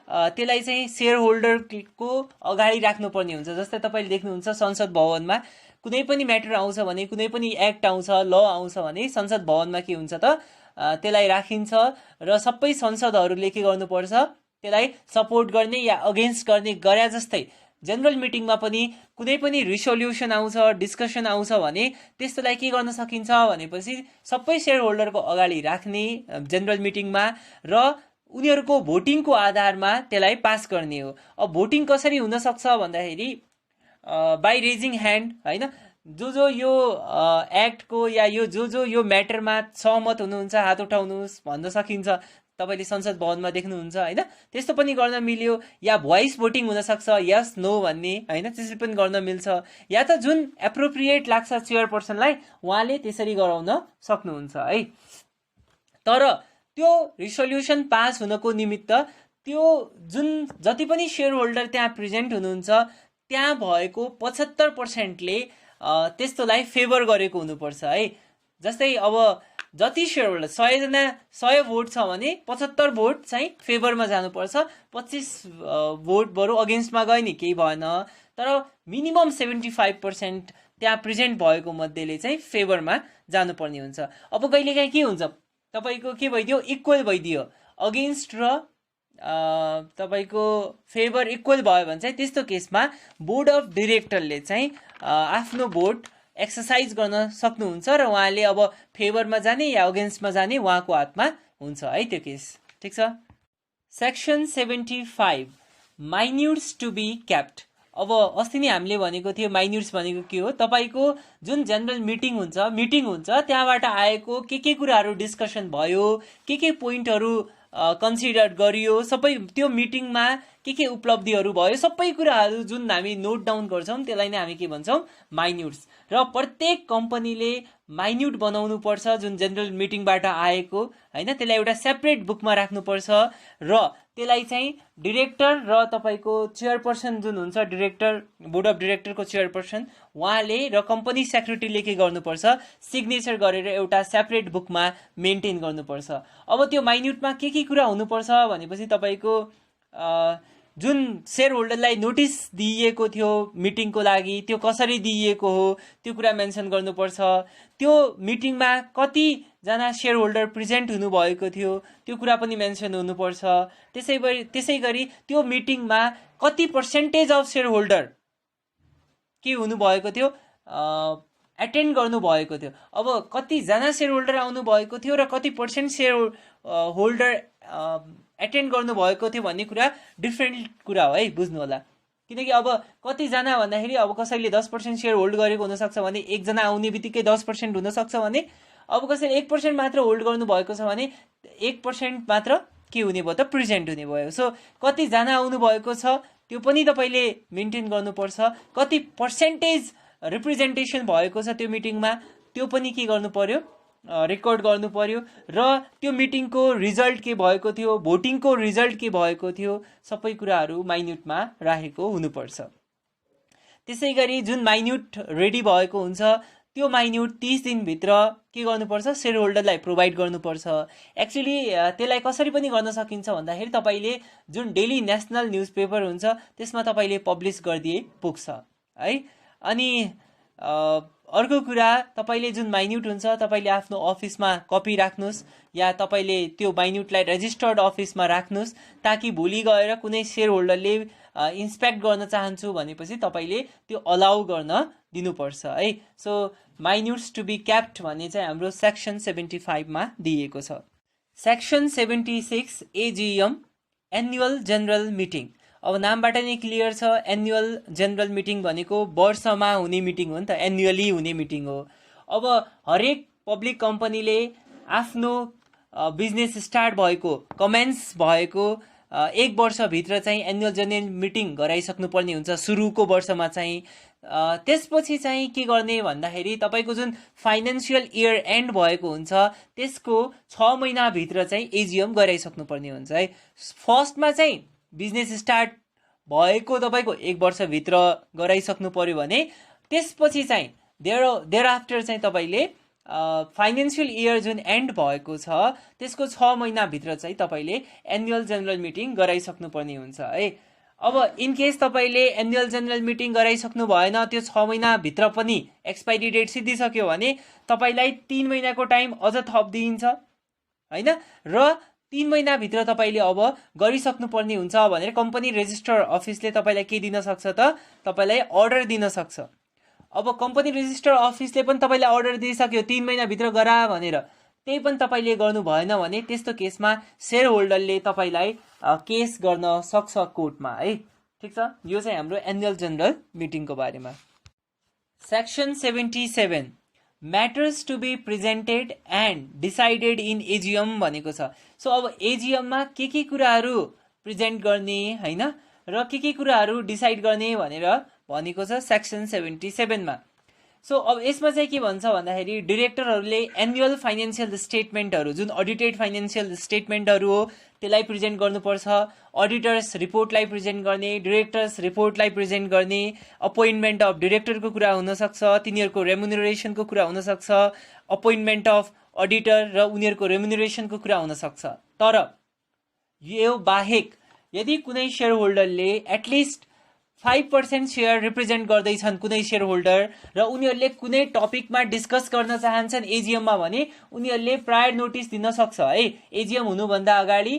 त्यसलाई चाहिँ शेयर होल्डरको अगाडि राख्नुपर्ने हुन्छ। जस्तै तपाईले देख्नुहुन्छ संसद भवनमा कुनै पनि म्याटर आउँछ भने, कुनै पनि एक्ट आउँछ, ल आउँछ भने संसद भवनमा के हुन्छ त, त्यसलाई राखिन्छ र सबै संसदहरूले के गर्नुपर्छ, त्यसलाई सपोर्ट गर्ने या अगेन्स्ट गर्ने गरे जस्तै जनरल मिटिङमा पनि कुनै पनि रिसोल्युसन आउँछ, डिस्कसन आउँछ भने त्यस्तोलाई के गर्न सकिन्छ भनेपछि सबै शेयर होल्डरको अगाडि राख्ने जनरल मिटिङमा र उनीहरूको भोटिङको आधारमा त्यसलाई पास गर्ने हो। अब भोटिङ कसरी हुन सक्छ भन्दाखेरि बाई रेजिङ ह्यान्ड हैन, जो यो एक्टको या जो यो म्याटरमा सहमत हुनुहुन्छ हात उठाउनुहोस् भन्न सकिन्छ। तपाईले संसद भवनमा देख्नुहुन्छ हैन, त्यस्तो पनि गर्न मिल्यो। या भोइस भोटिङ हुन सक्छ, यस नो भन्ने हैन, त्यसरी पनि गर्न मिल्छ। या त जुन एप्रोप्रिएट लाग्छ चेयरपर्सनलाई उहाँले त्यसरी गराउन सक्नुहुन्छ है। तर त्यो रिसोल्युसन पास हुनको निमित्त त्यो जुन जति पनि शेयर होल्डर त्यहाँ प्रेजेन्ट हुनुहुन्छ त्यहाँ भएको 75%ले त्यस्तोलाई फेभर गरेको हुनुपर्छ है। जस्तै अब जति सेयर होल्डर 100 भोट छ भने 75 भोट चाहिँ फेभरमा जानुपर्छ, 25 भोट बरु अगेन्स्टमा गयो नि केही भएन, तर मिनिमम 75% त्यहाँ प्रेजेन्ट भएको मध्येले चाहिँ फेभरमा जानुपर्ने हुन्छ। अब कहिलेकाहीँ के हुन्छ, तपाईँको के भइदियो, इक्वल भइदियो, अगेन्स्ट र तपाईँको फेभर इक्वल भयो भने चाहिँ त्यस्तो केसमा बोर्ड अफ डिरेक्टरले चाहिँ आफ्नो भोट एक्सर्साइज गर्न सक्नुहुन्छ र उहाँले अब फेभरमा जाने या अगेन्स्टमा जाने उहाँको हातमा हुन्छ है त्यो केस। ठिक छ। Section 75 minutes to be kept. अब अस्ति नै हामीले भनेको थियो माइन्युट्स भनेको के हो, तपाईँको जुन जेनरल मिटिङ हुन्छ त्यहाँबाट आएको के कुराहरू डिस्कसन भयो, के पोइन्टहरू कन्सिडर गरियो, सबै त्यो मिटिङमा के उपलब्धिहरू भयो, सबै कुराहरू जुन हामी नोट डाउन गर्छौँ त्यसलाई नै हामी के भन्छौँ, माइन्युट्स। र प्रत्येक कम्पनीले माइन्युट बनाउनु पर्छ जुन जेनरल मिटिङबाट आएको हैन, त्यसलाई एउटा सेपरेट बुकमा राख्नुपर्छ र त्यसलाई चाहिँ डिरेक्टर र तपाईँको चेयरपर्सन जुन हुन्छ, डिरेक्टर बोर्ड अफ डिरेक्टरको चेयरपर्सन उहाँले र कम्पनी सेक्रेटरीले के गर्नुपर्छ, सिग्नेचर गरेर एउटा सेपरेट बुकमा मेन्टेन गर्नुपर्छ। अब त्यो माइन्युटमा के कुरा हुनुपर्छ भनेपछि तपाईँको जुन सेयर होल्डरलाई नोटिस दिइएको थियो मिटिङको लागि त्यो कसरी दिइएको हो त्यो कुरा मेन्सन गर्नुपर्छ, त्यो मिटिङमा कतिजना सेयर होल्डर प्रेजेन्ट हुनुभएको थियो त्यो कुरा पनि मेन्सन हुनुपर्छ। त्यसै गरी त्यो मिटिङमा कति पर्सेन्टेज अफ सेयर होल्डर के हुनुभएको थियो, एटेन्ड गर्नुभएको थियो। अब कतिजना सेयर होल्डर आउनु भएको थियो र कति पर्सेन्ट सेयर होल्डर एटेन्ड गर्नुभएको थियो भन्ने कुरा डिफ्रेन्ट कुरा हो है, बुझ्नु होला। किनकि अब कतिजना भन्दाखेरि अब कसैले 10% सेयर होल्ड गरेको हुनसक्छ भने एकजना आउने बित्तिकै 10% हुनसक्छ भने, अब कसैले 1% मात्र होल्ड गर्नुभएको छ भने 1% मात्र के हुने भयो त, प्रेजेन्ट हुने भयो। सो कतिजना आउनु भएको छ त्यो पनि तपाईँले मेन्टेन गर्नुपर्छ, कति पर्सेन्टेज रिप्रेजेन्टेसन भएको छ त्यो मिटिङमा त्यो पनि के गर्नु पर्यो, रेकर्ड गर्नु पर्यो। र त्यो मिटिङको रिजल्ट के भएको थियो, भोटिङको रिजल्ट के भएको थियो, सबै कुराहरू माइन्युटमा राखेको हुनुपर्छ। त्यसै गरी जुन माइन्युट रेडी भएको हुन्छ त्यो माइन्युट 30 दिनभित्र के गर्नुपर्छ, सेयर होल्डरलाई प्रोभाइड गर्नुपर्छ। एक्चुअली त्यसलाई कसरी पनि गर्न सकिन्छ भन्दाखेरि तपाईँले जुन डेली नेसनल न्युज पेपर हुन्छ त्यसमा तपाईँले पब्लिस गरिदिए पुग्छ है। अनि अर्को कुरा, तपाईँले जुन माइन्युट हुन्छ तपाईँले आफ्नो अफिसमा कपी राख्नुहोस् या तपाईँले त्यो माइन्युटलाई रेजिस्टर्ड अफिसमा राख्नुहोस्, ताकि भोलि गएर कुनै सेयर होल्डरले इन्सपेक्ट गर्न चाहन्छु भनेपछि तपाईँले त्यो अलाउ गर्न दिनुपर्छ है। सो माइन्युट्स टु बी क्याप्ट भन्ने चाहिँ हाम्रो सेक्सन 75 मा दिएको छ। Section 76 AGM annual general meeting. अब नामबाट नै क्लियर छ, एनुअल जनरल मिटिङ भनेको वर्षमा हुने मिटिङ हो नि त, एनुअली हुने मिटिङ हो। अब हरेक पब्लिक कम्पनीले आफ्नो बिजनेस स्टार्ट भएको, कमेन्स भएको 1 वर्षभित्र चाहिँ एनुअल जनरल मिटिङ गराइसक्नु पर्ने हुन्छ सुरुको वर्षमा चाहिँ। त्यसपछि चाहिँ के गर्ने भन्दाखेरि तपाईँको जुन फाइनेन्सियल इयर एन्ड भएको हुन्छ त्यसको 6 महिनाभित्र चाहिँ एजिएम गराइसक्नु पर्ने हुन्छ है। फर्स्टमा चाहिँ बिजनेस स्टार्ट भएको तपाईँको 1 वर्षभित्र गराइसक्नु पर्यो भने त्यसपछि चाहिँ देयर आफ्टर चाहिँ तपाईँले फाइनेन्सियल इयर जुन एन्ड भएको छ त्यसको 6 महिनाभित्र चाहिँ तपाईँले एनुअल जनरल मिटिङ गराइसक्नु पर्ने हुन्छ है। अब इन केस तपाईँले एनुअल जनरल मिटिङ गराइसक्नु भएन, त्यो 6 महिनाभित्र पनि एक्सपाइरी डेट सिद्धिसक्यो भने तपाईँलाई 3 महिनाको टाइम अझ थप दिइन्छ होइन, र 3 महिनाभित्र तपाईँले अब गरिसक्नु पर्ने हुन्छ भनेर कम्पनी रेजिस्टर अफिसले तपाईँलाई के दिन सक्छ त, तपाईँलाई अर्डर दिन सक्छ। अब कम्पनी रेजिस्टर अफिसले पनि तपाईँलाई अर्डर दिइसक्यो 3 महिनाभित्र गरा भनेर, त्यही पनि तपाईँले गर्नु भएन भने त्यस्तो केसमा सेयर होल्डरले तपाईँलाई केस गर्न सक्छ कोर्टमा है। ठिक छ, यो चाहिँ हाम्रो एनुअल जनरल मिटिङको बारेमा। Section 77 matters to be presented and decided in AGM भनेको छ। सो अब एजिएममा के कुराहरू प्रेजेन्ट गर्ने होइन र के कुराहरू डिसाइड गर्ने भनेर भनेको छ सेक्सन 77 मा। सो अब यसमा चाहिँ के भन्छ भन्दाखेरि डिरेक्टरहरूले एनुअल फाइनेन्सियल स्टेटमेन्टहरू जुन अडिटेड फाइनेन्सियल स्टेटमेन्टहरू हो त्यसलाई प्रेजेन्ट गर्नुपर्छ, अडिटर्स रिपोर्टलाई प्रेजेन्ट गर्ने, डिरेक्टर्स रिपोर्टलाई प्रेजेन्ट गर्ने, अपोइन्टमेन्ट अफ डिरेक्टरको कुरा हुनसक्छ, तिनीहरूको रेमुनरेसनको कुरा हुनसक्छ, अपोइन्टमेन्ट अफ अडिटर र उनीहरूको रेमुनरेसनको कुरा हुनसक्छ। तर यो बाहेक यदि कुनै सेयर होल्डरले एटलिस्ट 5% सेयर रिप्रेजेन्ट गर्दैछन् कुनै सेयर होल्डर र उनीहरूले कुनै टपिकमा डिस्कस गर्न चाहन्छन् एजिएममा भने उनीहरूले प्रायर नोटिस दिन सक्छ है। एजिएम हुनुभन्दा अगाडि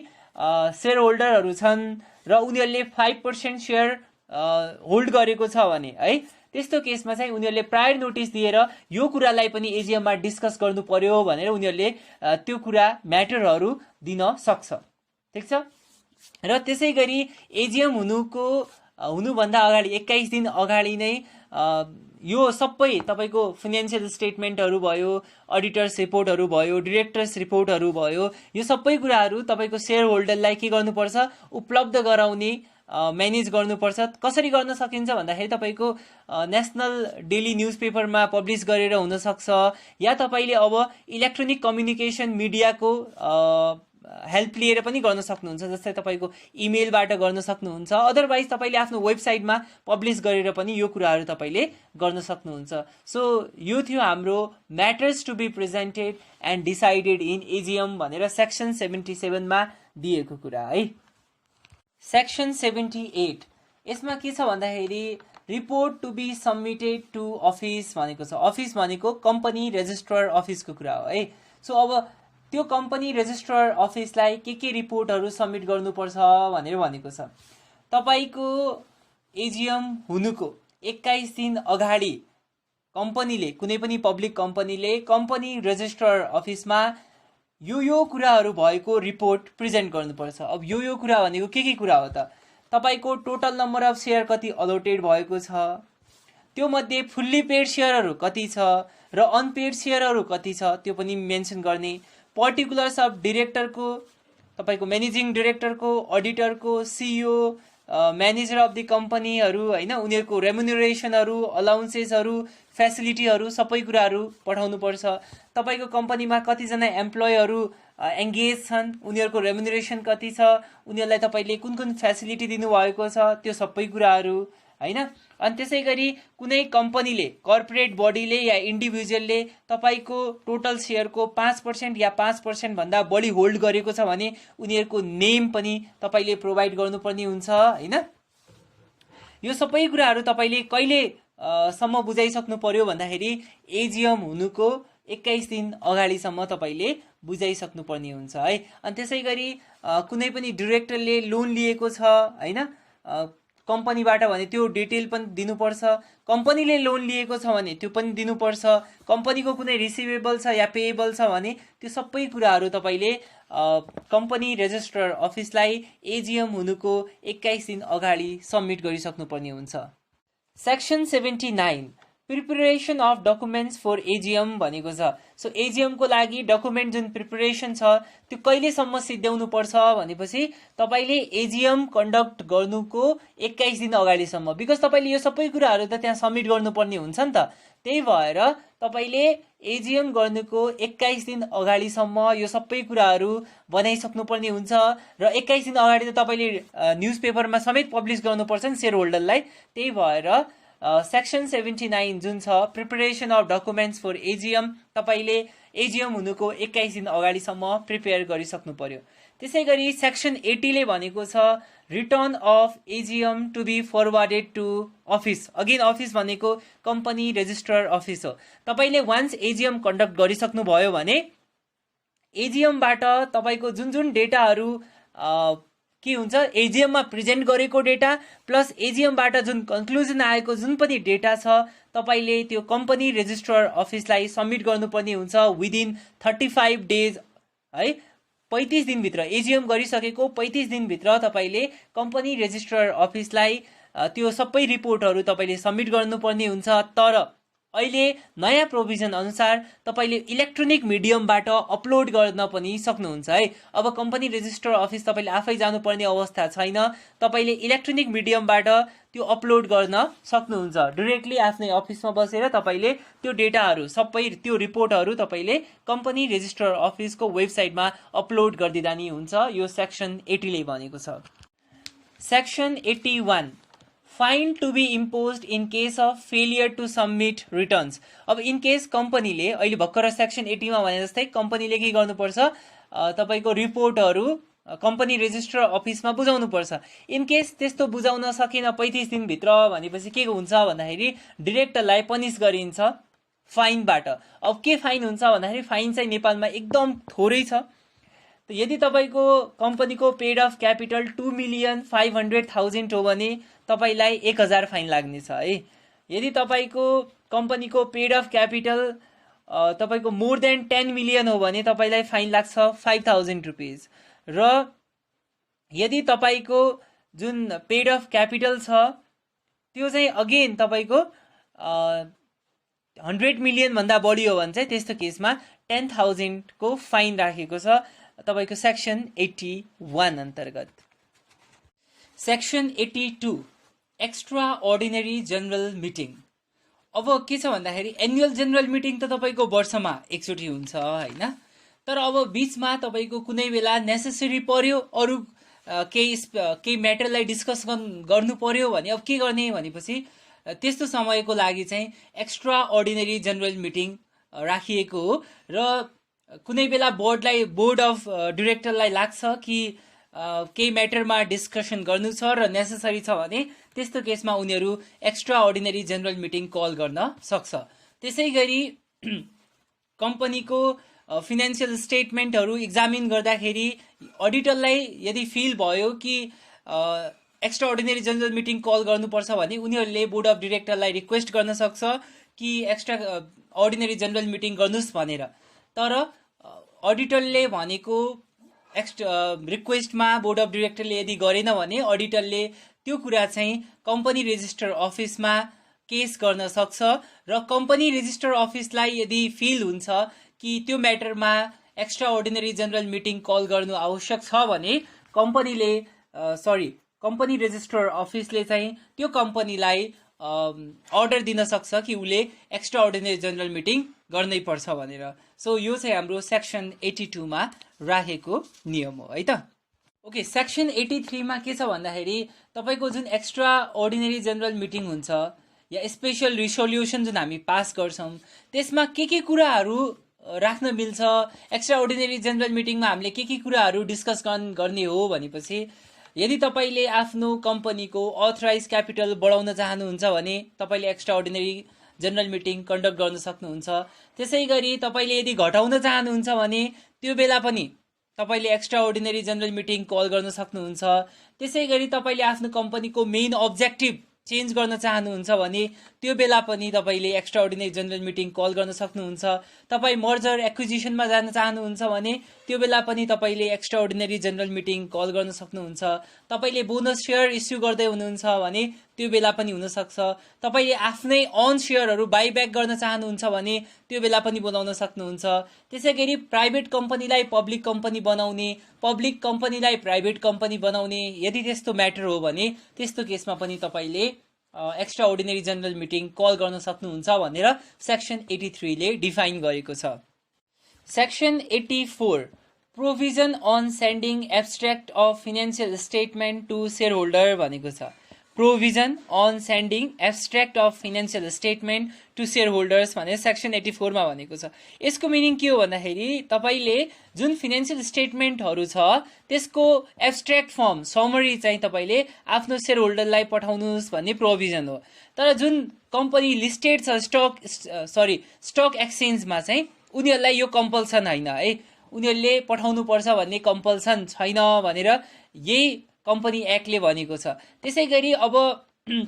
सेयर होल्डरहरू छन् र उनीहरूले 5% सेयर होल्ड गरेको छ भने है त्यस्तो केसमा चाहिँ उनीहरूले प्रायर नोटिस दिएर यो कुरालाई पनि एजिएममा डिस्कस गर्नु पर्यो भनेर उनीहरूले त्यो कुरा म्याटरहरू दिन सक्छ। ठिक छ। र त्यसै गरी एजिएम हुनुभन्दा अगाडि 21 दिन अगाडि नै यो सबै तपाईँको फाइनेन्सियल स्टेटमेन्टहरू भयो, अडिटर्स रिपोर्टहरू भयो, डिरेक्टर्स रिपोर्टहरू भयो, यो सबै कुराहरू तपाईँको सेयर होल्डरलाई के गर्नुपर्छ उपलब्ध गराउने म्यानेज गर्नुपर्छ। कसरी गर्न सकिन्छ भन्दाखेरि तपाईँको नेसनल डेली न्युज पेपरमा पब्लिस गरेर हुनसक्छ या तपाईँले अब इलेक्ट्रोनिक कम्युनिकेसन मिडियाको हेल्प लिएर पनि गर्न सक्नुहुन्छ, जस्तै तपाईँको इमेलबाट गर्न सक्नुहुन्छ, अदरवाइज तपाईँले आफ्नो वेबसाइटमा पब्लिस गरेर पनि यो कुराहरू तपाईँले गर्न सक्नुहुन्छ। सो यो थियो हाम्रो matters to be presented and decided in AGM भनेर सेक्सन 77 मा दिएको कुरा है। सेक्सन 78 यसमा के छ भन्दाखेरि report to be submitted to office भनेको छ। अफिस भनेको कम्पनी रेजिस्ट्रार अफिसको कुरा हो है। सो अब त्यो कम्पनी रेजिस्ट्रार अफिसलाई के रिपोर्टहरू सबमिट गर्नुपर्छ भनेर भनेको छ। तपाईँको एजिएम हुनुको 21 दिन अगाडि कम्पनीले कुनै पनि पब्लिक कम्पनीले कम्पनी रेजिस्ट्रार अफिसमा यो कुराहरू भएको रिपोर्ट प्रेजेन्ट गर्नुपर्छ। अब यो कुरा भनेको के कुरा हो त? तपाईँको टोटल नम्बर अफ सेयर कति अलोटेड भएको छ, त्यो मध्ये फुल्ली पेड सेयरहरू कति छ र अनपेड सेयरहरू कति छ त्यो पनि मेन्सन गर्ने, पर्टिकुलर्स अफ डिरेक्टरको, तपाईँको म्यानेजिङ डिरेक्टरको, अडिटरको, सिइओ, म्यानेजर अफ द कम्पनीहरू होइन, उनीहरूको रेमुनरेसनहरू, अलाउन्सेसहरू, फेसिलिटीहरू सबै कुराहरू पठाउनुपर्छ। तपाईँको कम्पनीमा कतिजना एम्प्लोयहरू एङ्गेज छन्, उनीहरूको रेमुनरेसन कति छ, उनीहरूलाई तपाईँले कुन फेसिलिटी दिनुभएको छ त्यो सबै कुराहरू होइन। अनि त्यसै गरी कुनै कम्पनीले, कर्पोरेट बडीले या इन्डिभिजुअलले तपाईँको टोटल सेयरको 5% या 5% भन्दा बढी होल्ड गरेको छ भने उनीहरूको नेम पनि तपाईँले प्रोभाइड गर्नुपर्ने हुन्छ होइन। यो सबै कुराहरू तपाईँले कहिले सम्म बुझाइसक्नु पर्यो भन्दाखेरि एजिएम हुनुको 21 दिन अगाडिसम्म तपाईँले बुझाइसक्नु पर्ने हुन्छ है। अनि त्यसै गरी कुनै पनि डिरेक्टरले लोन लिएको छ होइन कम्पनीबाट भने त्यो डिटेल पनि दिनुपर्छ, कम्पनीले लोन लिएको छ भने त्यो पनि दिनुपर्छ, कम्पनीको कुनै रिसिभेबल छ या पेएबल छ भने त्यो सबै कुराहरू तपाईँले कम्पनी रेजिस्ट्रार अफिसलाई एजिएम हुनुको 21 दिन अगाडि सबमिट गरिसक्नुपर्ने हुन्छ। Section 79 preparation of documents for AGM भनेको छ। सो एजिएमको लागि डकुमेन्ट जुन प्रिपरेसन छ त्यो कहिलेसम्म सिद्ध्याउनु पर्छ भनेपछि तपाईँले एजिएम कन्डक्ट गर्नुको 21 दिन अगाडिसम्म, बिकज तपाईँले यो सबै कुराहरू त त्यहाँ सबमिट गर्नुपर्ने हुन्छ नि त। त्यही भएर तपाईँले एजिएम गर्नुको 21 दिन अगाडिसम्म यो सबै कुराहरू बनाइसक्नुपर्ने हुन्छ र 21 दिन अगाडि त तपाईँले न्युज पेपरमा समेत पब्लिस गर्नुपर्छ नि सेयर होल्डरलाई। त्यही भएर सेक्सन 79 जुन छ preparation of documents for AGM तपाईँले एजिएम हुनुको 21 दिन अगाडिसम्म प्रिपेयर गरिसक्नु पर्यो। त्यसै गरी सेक्सन 80 ले भनेको छ return of AGM to be forwarded to office. Again office भनेको कम्पनी रेजिस्ट्रार अफिस हो। तपाईँले वान्स एजिएम कन्डक्ट गरिसक्नु भयो भने एजिएमबाट तपाईँको जुन डेटाहरू के हुन्छ एजिएममा प्रेजेन्ट गरेको डेटा प्लस एजिएमबाट जुन कन्क्लुजन आएको जुन पनि डेटा छ तपाईँले त्यो कम्पनी रेजिस्ट्रार अफिसलाई सबमिट गर्नुपर्ने हुन्छ विदिन 35 डेज है। 35 दिनभित्र एजिएम गरिसकेको 35 दिनभित्र तपाईँले कम्पनी रेजिस्ट्रार अफिसलाई त्यो सबै रिपोर्टहरू तपाईँले सबमिट गर्नुपर्ने हुन्छ। तर अहिले नयाँ प्रोभिजन अनुसार तपाईले इलेक्ट्रोनिक मिडियमबाट अपलोड गर्न पनि सक्नुहुन्छ है। अब कम्पनी रेजिस्टर अफिस तपाईले आफै जानुपर्ने अवस्था छैन। तपाईले इलेक्ट्रोनिक मिडियमबाट त्यो अपलोड गर्न सक्नुहुन्छ। डाइरेक्टली आफ्नै अफिसमा बसेर तपाईले त्यो डेटाहरू सबै त्यो रिपोर्टहरू तपाईले कम्पनी रेजिस्टर अफिसको वेबसाइटमा अपलोड गरिदिँदा नि हुन्छ। यो सेक्सन 80 ले भनेको छ। Section 81 fine to be imposed in case of failure to submit returns. अब इन केस कम्पनीले अहिले भर्खर सेक्सन 80 मा भने जस्तै कम्पनीले के गर्नुपर्छ, तपाईको रिपोर्टहरू कम्पनी रेजिस्टर अफिसमा बुझाउनु पर्छ। इन केस त्यस्तो बुझाउन सकेन 35 दिनभित्र भनेपछि के हुन्छ भन्दाखेरि डिरेक्टरलाई पनिस गरिन्छ फाइनबाट। अब के फाइन हुन्छ भन्दाखेरि फाइन चाहिँ नेपालमा एकदम थोरै छ। यदि तपाईको कम्पनीको पेड अफ क्यापिटल 2,500,000 हो भने तपाईलाई 1000 फाइन लाग्ने छ है। यदि तपाईको कम्पनीको पेड अफ क्यापिटल तपाईको मोर देन 10 मिलियन हो भने तपाईलाई फाइन लाग्छ 5000 रुपीज। र यदि तपाईको जुन पेड अफ क्यापिटल छ त्यो चाहिँ अगेन तपाईको 100 मिलियन भन्दा बढी हो भने चाहिँ त्यस्तो केसमा 10,000 को फाइन राखेको छ तपाईको सेक्सन 81 अन्तर्गत। Section 82 extra ordinary general meeting. अब के छ भन्दाखेरि एनुअल जनरल मिटिङ त तपाईको वर्षमा एकचोटि हुन्छ हैन। तर अब बीचमा तपाईको कुनै बेला नेसेसरी पर्यो, अरु केही म्याटरलाई डिस्कस गर्नु पर्यो भने अब के गर्ने भनेपछि त्यस्तो समयको लागि चाहिँ एक्स्ट्रा अर्डिनरी जनरल मिटिङ राखिएको हो। र कुनै बेला बोर्ड अफ डाइरेक्टरलाई लाग्छ कि केही म्याटरमा डिस्कसन गर्नु छ र नेसेसरी छ भने त्यस्तो केसमा उनीहरू extra ordinary general meeting call गर्न सक्छ। त्यसै गरी कम्पनीको फिनान्शियल स्टेटमेन्टहरू एक्जामिन गर्दाखेरि अडिटरलाई यदि फिल भयो कि extra ordinary general meeting call गर्नुपर्छ भने उनीहरूले बोर्ड अफ डाइरेक्टरलाई रिक्वेस्ट गर्न सक्छ कि एक्स्ट्रा अर्डिनरी जनरल मिटिङ गर्नुस् भनेर। तर अडिटरले भनेको रिक्वेस्टमा बोर्ड अफ डाइरेक्टरले यदि गरेन भने अडिटरले त्यो कुरा चाहिँ कम्पनी रेजिस्टर अफिसमा केस गर्न सक्छ। र कम्पनी रेजिस्टर अफिसलाई यदि फिल हुन्छ कि त्यो म्याटरमा extra ordinary general meeting call गर्नु आवश्यक छ भने कम्पनी रेजिस्टर अफिसले चाहिँ त्यो कम्पनीलाई अर्डर दिन सक्छ कि उसले एक्स्ट्रा अर्डिनरी जनरल मिटिङ गर्नै पर्छ भनेर। सो यो चाहिँ हाम्रो सेक्सन 82 मा राखेको नियम हो है त। ओके, सेक्सन 83 मा के छ भन्दाखेरि तपाईको जुन एक्स्ट्रा अर्डिनरी जनरल मिटिङ हुन्छ या स्पेशल रिसोल्युसन जुन हामी पास गर्छौं त्यसमा के कुराहरू राख्न मिल्छ, एक्स्ट्रा अर्डिनरी जनरल मिटिङमा हामीले के कुराहरू डिस्कस गर्ने हो भनेपछि यदि तपाईले आफ्नो कम्पनीको अथराइज क्यापिटल बढाउन चाहनुहुन्छ भने तपाईले extra ordinary general meeting conduct गर्न सक्नुहुन्छ। त्यसै गरी तपाईले यदि घटाउन चाहनुहुन्छ भने त्यो बेला पनि तपाईले extra ordinary general meeting call गर्न सक्नुहुन्छ। त्यसै गरी तपाईले आफ्नो कम्पनीको मेन अब्जेक्टिभ चेन्ज गर्न चाहनुहुन्छ भने त्यो बेला पनि तपाईले extra ordinary general meeting call गर्न सक्नुहुन्छ। तपाई मर्जर एक्विजिसनमा जान चाहनुहुन्छ भने त्यो बेला पनि तपाईले extra ordinary general meeting call गर्न सक्नुहुन्छ। तपाईले बोनस शेयर इस्यु गर्दै हुनुहुन्छ भने त्यो बेला पनि हुन सक्छ। तपाईले आफ्नै अन शेयरहरू बाइब्याक गर्न चाहनुहुन्छ भने त्यो बेला पनि बोलाउन सक्नुहुन्छ। त्यसैगरी प्राइभेट कम्पनीलाई पब्लिक कम्पनी बनाउने, पब्लिक कम्पनीलाई प्राइभेट कम्पनी बनाउने यदि त्यस्तो म्याटर हो भने त्यस्तो केसमा पनि तपाईले extra ordinary general meeting call गर्न सक्नुहुन्छ भनेर सेक्सन 83 ले डिफाइन गरेको छ। Section 84 provision on sending abstract of financial statement to share holder भनेको छ। Provision on sending abstract of financial statement to share holders भनेर सेक्सन 84 मा भनेको छ। यसको मिनिङ के हो भन्दाखेरि तपाईले जुन फाइनेन्शियल स्टेटमेन्टहरू छ त्यसको एब्स्ट्र्याक्ट फर्म समरी चाहिँ तपाईले आफ्नो शेयर होल्डरलाई पठाउनुस् भन्ने प्रोभिजन हो। तर जुन कम्पनी लिस्टेड छ स्टक एक्सचेन्जमा चाहिँ उनीहरूलाई यो कम्पल्सन हैन है, उनीहरूले पठाउनु पर्छ भन्ने कम्पल्सन छैन भनेर यही कम्पनी एक्टले भनेको छ। त्यसैगरी अब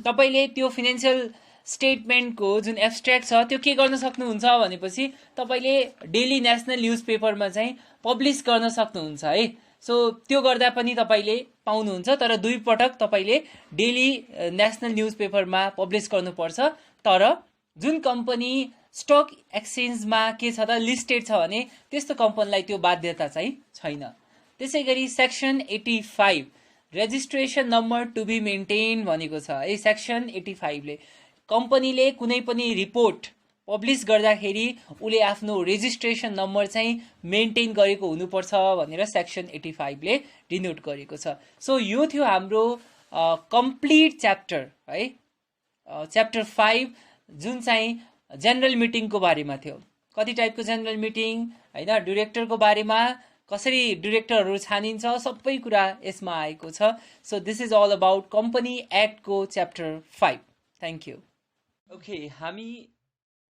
तपाईले त्यो फाइनेन्शियल स्टेटमेन्टको जुन एब्स्ट्र्याक्ट छ त्यो के गर्न सक्नुहुन्छ भनेपछि तपाईले डेली नेशनल न्यूज पेपरमा चाहिँ पब्लिश गर्न सक्नुहुन्छ है। सो त्यो गर्दा पनि तपाईले पाउनुहुन्छ, तर 2 पटक तपाईले डेली नेशनल न्यूज पेपरमा पब्लिश गर्नुपर्छ। तर जुन कम्पनी स्टक एक्सचेन्जमा के छ त लिस्टेड छ भने त्यस्तो कम्पनीलाई त्यो बाध्यता चाहिँ छैन। त्यसै गरी section 85 registration number to be maintain भनेको छ है। सेक्सन 85 ले कम्पनीले कुनै पनि रिपोर्ट पब्लिस गर्दाखेरि उले आफ्नो रेजिस्ट्रेसन नम्बर चाहिँ मेन्टेन गरेको हुनुपर्छ भनेर सेक्सन 85 ले डिनोट गरेको छ। सो यो थियो हाम्रो कम्प्लिट च्याप्टर है, च्याप्टर 5 जुन चाहिँ जेनरल मिटिङको बारेमा थियो। कति टाइपको जेनरल मिटिङ हैन, डाइरेक्टरको बारेमा कसरी डाइरेक्टरहरू छानिन्छ सबै कुरा यसमा आएको छ। So this is all about company एक्टको च्याप्टर 5। Thank you. ओके, हामी